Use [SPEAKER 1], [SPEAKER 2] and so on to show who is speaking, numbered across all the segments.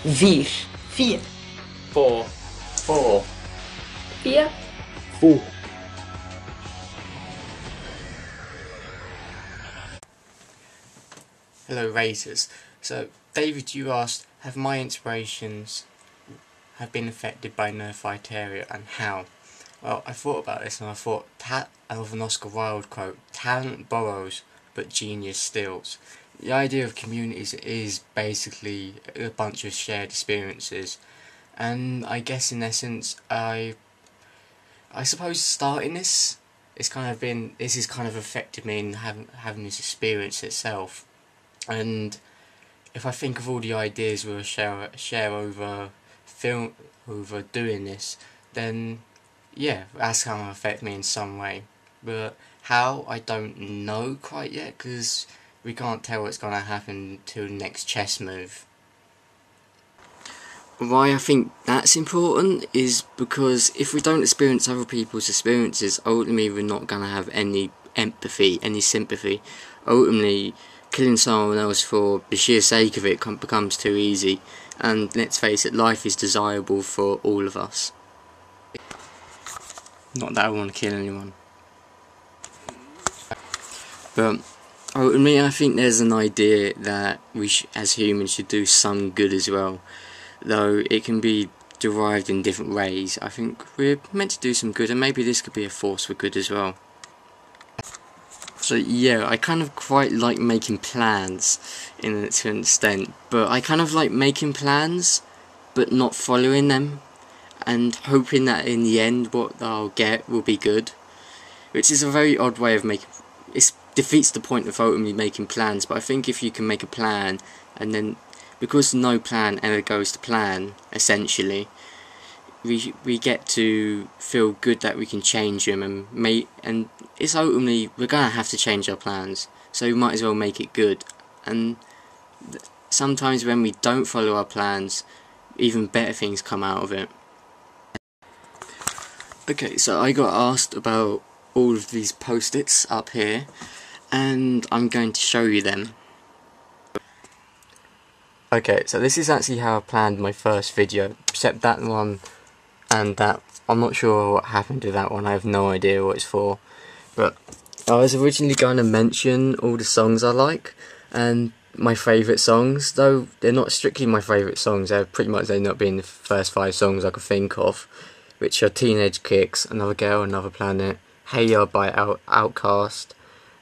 [SPEAKER 1] Vier.
[SPEAKER 2] Vier.
[SPEAKER 3] Four.
[SPEAKER 4] Four.
[SPEAKER 2] Vier.
[SPEAKER 4] Four.
[SPEAKER 3] Hello Razors. So David, you asked, have my inspirations have been affected by Nerfighteria and how? Well, I thought about this and I thought, I love an Oscar Wilde quote, talent borrows but genius steals. The idea of communities is basically a bunch of shared experiences, and I guess in essence I suppose starting this, this has kind of affected me in having this experience itself. And if I think of all the ideas we'll share over doing this, then yeah, that's going to affect me in some way. But how, I don't know quite yet, because we can't tell what's going to happen till the next chess move. Why I think that's important is because if we don't experience other people's experiences, ultimately we're not going to have any empathy, any sympathy. Ultimately, killing someone else for the sheer sake of it becomes too easy, and let's face it, life is desirable for all of us. Not that I want to kill anyone. But ultimately I think there's an idea that we as humans should do some good as well. Though it can be derived in different ways, I think we're meant to do some good, and maybe this could be a force for good as well. So yeah, I kind of quite like making plans to an extent, but I kind of like making plans but not following them, and hoping that in the end what I'll get will be good, which is a very odd way of making. It defeats the point of ultimately making plans. But I think if you can make a plan, and then because no plan ever goes to plan, essentially, we get to feel good that we can change them, and it's ultimately we're gonna have to change our plans, so we might as well make it good. And sometimes when we don't follow our plans, even better things come out of it. Okay, so I got asked about all of these post-its up here, and I'm going to show you them. Okay, so this is actually how I planned my first video, except that one and that. I'm not sure what happened to that one, I have no idea what it's for. But I was originally going to mention all the songs I like, and my favourite songs, though they're not strictly my favourite songs, they're pretty much ended up being the first 5 songs I could think of, which are Teenage Kicks, Another Girl, Another Planet, Hey Ya by Outkast,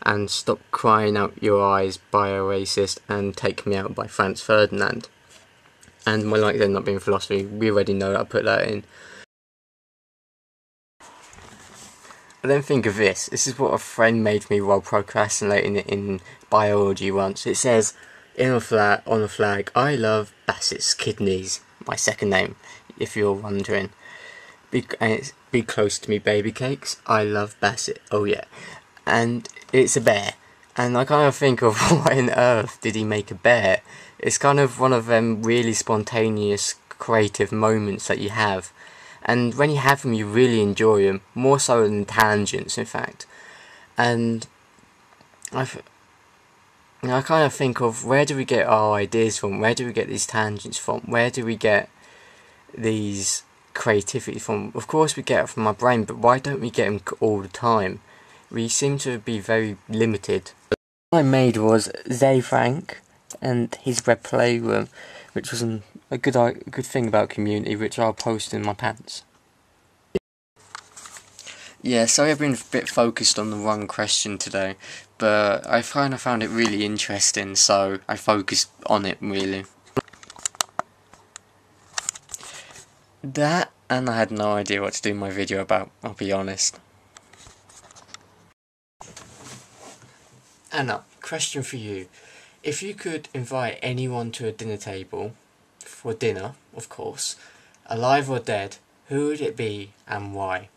[SPEAKER 3] and Stop Crying Out Your Eyes by Oasis, and Take Me Out by Franz Ferdinand. And my likes ended up being Philosophy, we already know that I put that in. But then think of this. This is what a friend made me while procrastinating in biology once. It says, on a flag, I love Bassett's kidneys. My second name, if you're wondering. Be close to me, baby cakes. I love Bassett. Oh yeah. And it's a bear. And I kind of think of why on earth did he make a bear? It's kind of one of them really spontaneous, creative moments that you have. And when you have them, you really enjoy them, more so than tangents, in fact. And I kind of think of, where do we get our ideas from? Where do we get these tangents from? Where do we get these creativity from? Of course we get it from our brain, but why don't we get them all the time? We seem to be very limited. What I made was Zay Frank and his Red Playroom, which was a good thing about Community, which I'll post in my pants. Yeah, sorry I've been a bit focused on the wrong question today, but I kind of found it really interesting, so I focused on it really. That, and I had no idea what to do my video about, I'll be honest. Anna, question for you. If you could invite anyone to a dinner table, for dinner, of course, alive or dead, who would it be and why?